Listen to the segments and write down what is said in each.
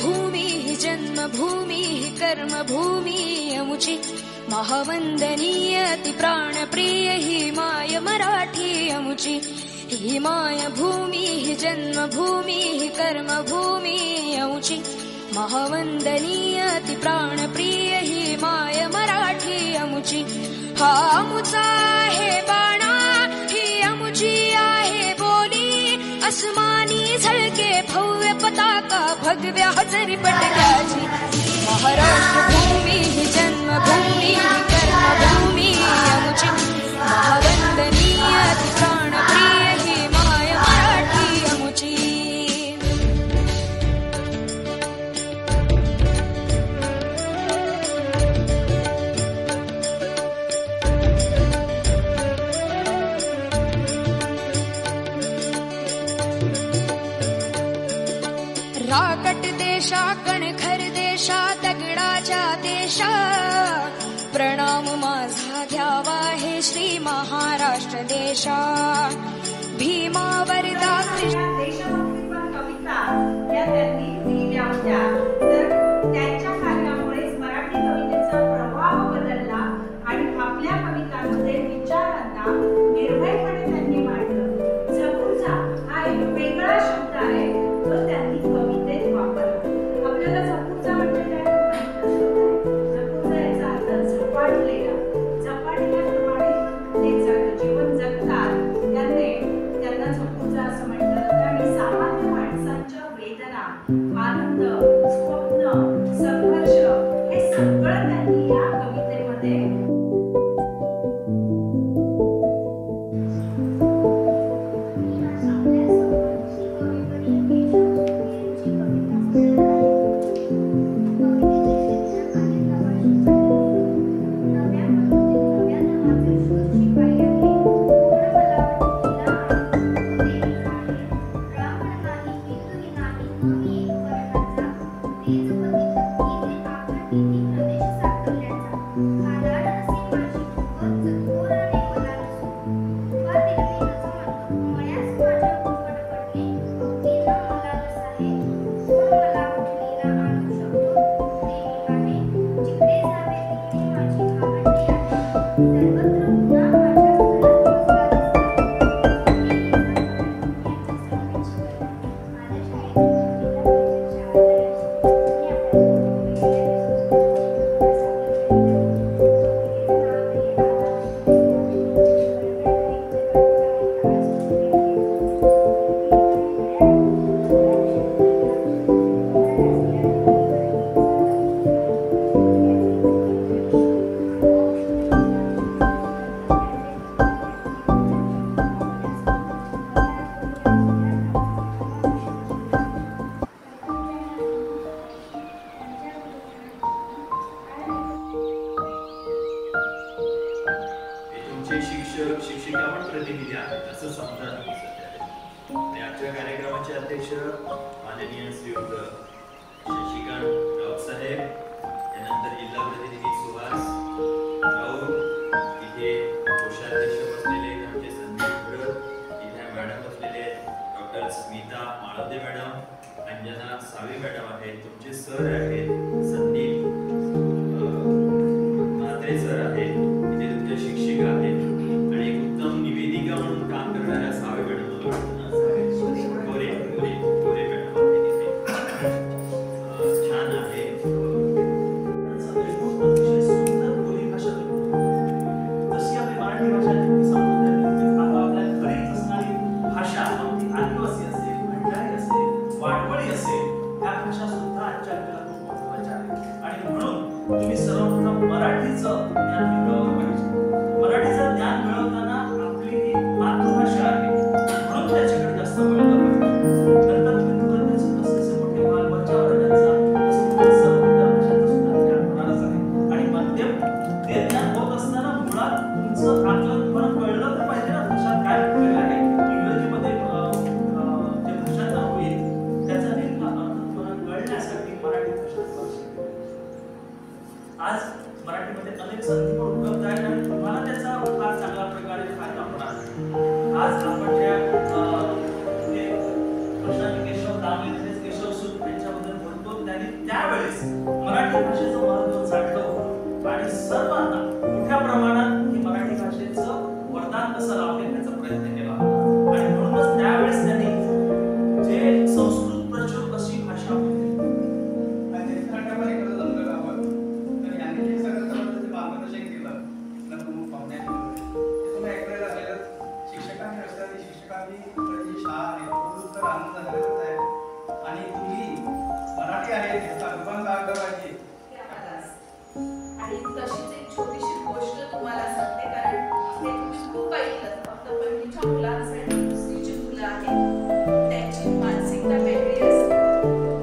भूमी जन्मभूमी कर्मभूमी अमुची महावंदनीय अति प्राणप्रिय ही माय मराठी अमुची ही माय भूमी जन्मभूमी कर्मभूमी अमुची महावंदनीय अति प्राणप्रिय ही माय मराठी अमुची हा अमुचा आहे बाणा ही अमुची आहे बोली अस्मानी झळके भव्य पताका भगव्या हजरी पटक्याची महाराष्ट्र भूमी ही जन्मभूमी ही कर्मभूमी अमुची महावंदनीय अति प्राणप्रिय ही माय मराठी अमुची राकट देशा कणखर देशा दगडाच्या देशा प्रणाम माझा घ्यावा हे श्री महाराष्ट्र देशा भीमा वरदा कृष्ण देशभक्तीपर कविता या त्यांनी लिहिल्या होत्या. तर त्यांच्या कार्यामुळे मराठी कवितेचा प्रवाह बदलला आणि आपल्या कवितांमध्ये विचारांना निर्भयपणे त्यांनी मांडलं. झपूर्झा हा एक वेगळा शब्द आहे तो त्यांनी कवितेत वापरला. आपल्याला झपूर्झा म्हणजे काय झपूर्झा याचा अर्थ झपाटलेला झपाटल्याप्रमाणे ते जीवन जगतात त्यांना झपूर्झा असं म्हटलं जातं. आणि सामान्य माणसांच्या वेदना आनंद स्वप्न संघर्ष हे सगळं त्यांनी या कवितेमध्ये शिक्षिका पण प्रतिनिधी आहेत असं समजा तुम्ही सध्या. आणि आजच्या कार्यक्रमाचे अध्यक्ष माननीय श्रीयुत शशिकांत राऊत साहेब, त्यानंतर जिल्हा प्रतिनिधी सुहास राऊत, इथे कोषाध्यक्ष बसलेले आमचे संदीप भरत, इथे मॅडम बसलेले doctor Smita Malavade madam, Anjana Save madam आहेत, तुमचे सर आहेत संदीप म्हात्रे सर आहेत, इथे तुमच्या शिक्षिका आहेत आणि एक उत्तम निवेदिका म्हणून काम करणाऱ्या सावे मॅडम गोरे मॅडम आहेत इथे. छान आहे. जशी आपली मराठी भाषा आपल्या घरीच असणारी भाषा आपली आदिवासी असेल, भंडारी असेल, वाडवळी असेल, त्या भाषा सुद्धा आजच्या आपल्याला खूप महत्त्वाच्या आहेत. आणि म्हणून तुम्ही सर्वप्रथम मराठीचं ज्ञान मिळवलं पाहिजे. मराठीचं ज्ञान मिळवताना आपली ही मातृभाषा आहे म्हणून त्याच्याकडे जास्त वळलं पाहिजे. नंतर तुम्ही तुमचे मोठे वरच्या वर्गाचा भाषेचं सुद्धा ज्ञान होणारच आहे. आणि मध्यम ते ज्ञान होत असताना मुळात तुमचं आकलन तुम्हाला कळलं तर पाहिजे ना भाषा काय म्हटलेलं आहे. इंग्रजीमध्ये जे भाषांतर होईल त्याचा नेमका अर्थ तुम्हाला कळण्यासाठी मराठी भाषा आज मराठीमध्ये अनेक संधी पण उपलब्ध आहेत आणि तुम्हाला त्याचा फार चांगल्या प्रकारे फायदा होणार आहे. आज आपण ज्या प्रशांत केशव दामे केशव सूत यांच्याबद्दल बोलतो त्या त्यांनी त्यावेळेस मराठी भाषेचं महत्त्व जाणलं होतं आणि सर्वांना मोठ्या प्रमाणात ही मराठी भाषेचं वरदान कसं लावले याचा प्रयत्न केला होता. आणि म्हणूनच त्यावेळेस त्यांनी जे संस्कृत प्रचुर अशी भाषा होती आणि तुम्ही मराठी आहे याचा अभिमान बाळगला पाहिजे. आणि तशीच एक छोटीशी गोष्ट तुम्हाला सांगते, कारण हे तुम्ही खूप ऐकलं. फक्त पहिलीच्या मुलांसाठी दुसरीची मुलं आहेत त्यांची मानसिकता वेगळी असते.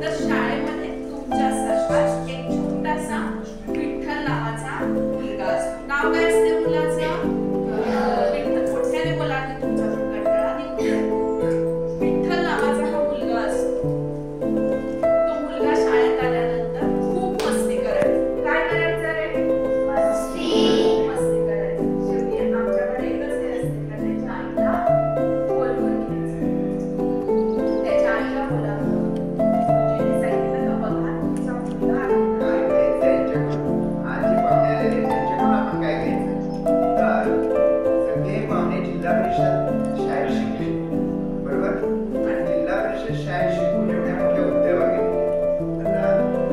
तर शाळेमध्ये तुमच्या सर्वात एक छोटासा विठ्ठल नावाचा मुलगा असतो. नाव काय असते मुलाचं? विठ्ठल. मोठ्याने बोला की तुमचा कंटाळा निघून. विठ्ठल नावाचा हा मुलगा असतो. तो मुलगा शाळेत आल्यानंतर खूप मस्ती करायचा. काय करायचं रे? मस्ती करायचं. शेवटी आमच्याकडे एकच हे असते का त्याच्या आईला बोलवून घ्यायचं. त्याच्या आईला बोलावलं. म्हणजे सांगितलं का बघा तुमचा मुलगा आहे ना. काय घ्यायचं यांच्याकडून? आजी पाहुणे आलेले त्यांच्याकडून आपण काय घ्यायचं? तर सगळे पाहुणे जिल्हा परिषद शाळेत शिकले, बरोबर? आणि जिल्हा परिषद शाळेत शिकून एवढ्या मोठ्या उद्योगात गेले. आता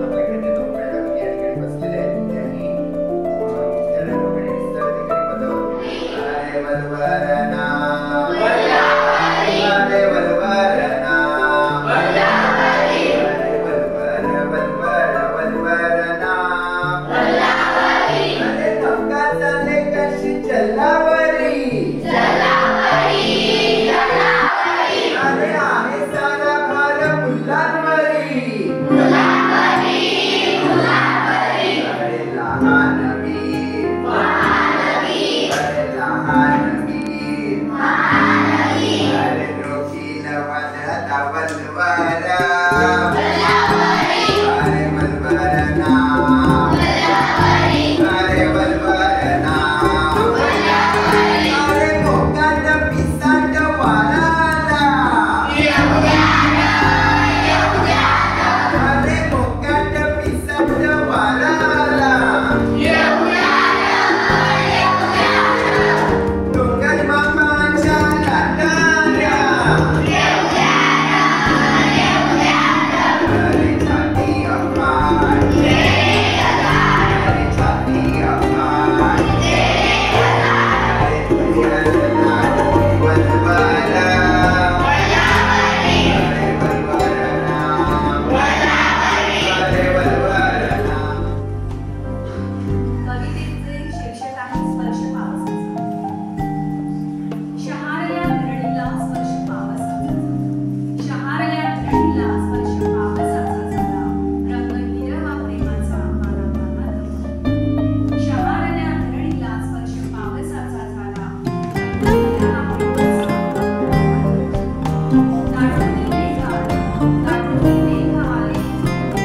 आपल्याकडे जे 2 मॅडम या ठिकाणी बसलेले आहेत त्यांनी मुख्याध्यापक आणि विस्तार अधिकारी पदावर अरे वल्वरना अरे वल्वरना अरे वल्वरना अरे नौका चाले कशी जलावरी अरे आहे सारा भार मुलांवरी अरे लहान वीर अरे लहान वीर अरे रोखील वाजता वल्वरा अरे वल्वरना अरे वल्वरना अरे मोकाट पिसाट वाराला अरे मोकाट पिसाट वाराला डोंगर मामाच्या लाटाला अरे छाती अफाट अरे छाती अफाट अरे तुझ्या वल्वरा अरे वल्वरना अरे वल्वरना. कवितेचे शीर्षक आहे स्पर्श पावसाचा. शहारल्या धरणीला स्पर्श पावसाचा. शहारल्या धरणीला स्पर्श पावसाचा झाला. रंग हिरवा प्रेमाचा मारा मारा रंग. शहारल्या धरणीला स्पर्श पावसाचा झाला. रंग हिरवा प्रेमाचा मारा मारा रंग. दाटून मेघ आले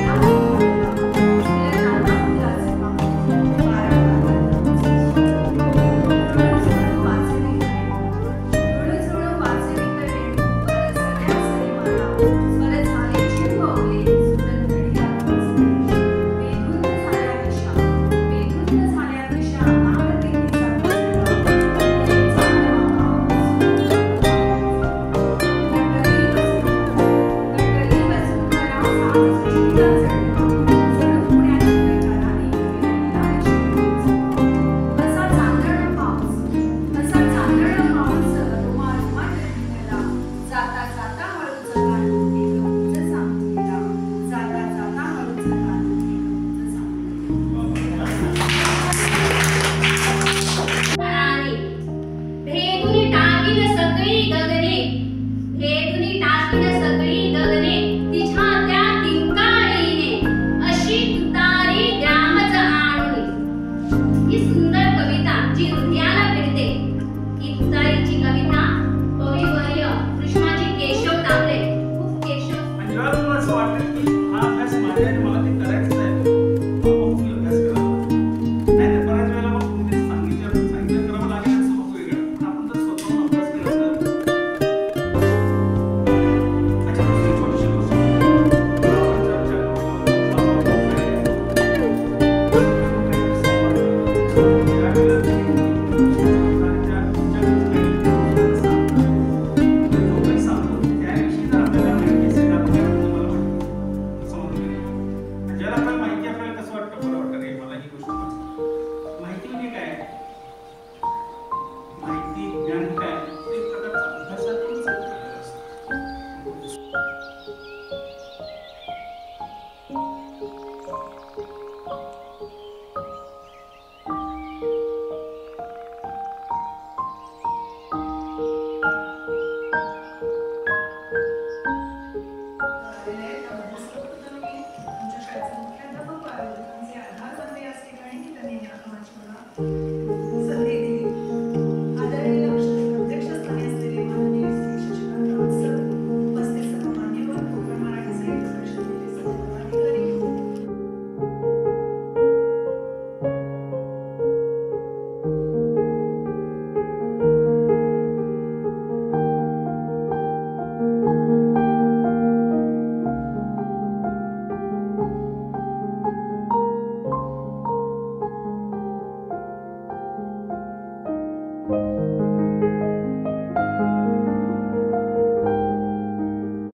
या मोहनला. आपल्या नाना मुलाचे पाहून वारा वारा झुळझुळ वाजवित रेणू बरसल्या सरीमाला. स्वर झाले चिरवले सुंदर घडियाळ वाजली. बेधुंद झाल्या दिशा नागरिकीचा गजरा. त्यांचा नवा गटरी वसुंधरा साज सृष्टीला चढला. जणू पुण्याची गटाराने विरंगला शिवून. असा चांदण पाऊस रुमारुमाट निघाला. जाता जाता हळूच घालून एक उंच सांगलीला. जाता जाता हळूच घालून एक उंच सांगलीला. भेदुनी टाकीन सगळी गगने. भेदुनी टाकीन सगळी गगने. तिच्या त्या किंकाळीने अशी तुतारी द्यामच आणून. ही सुंदर कविता जी हृदयाला भिडते. ही तुतारीची कविता कविवर्य कृष्णाजी केशव तांबे. खूप केशव आणि जेव्हा तुम्हाला असं वाटतं की हा अभ्यास माझ्या आणि मला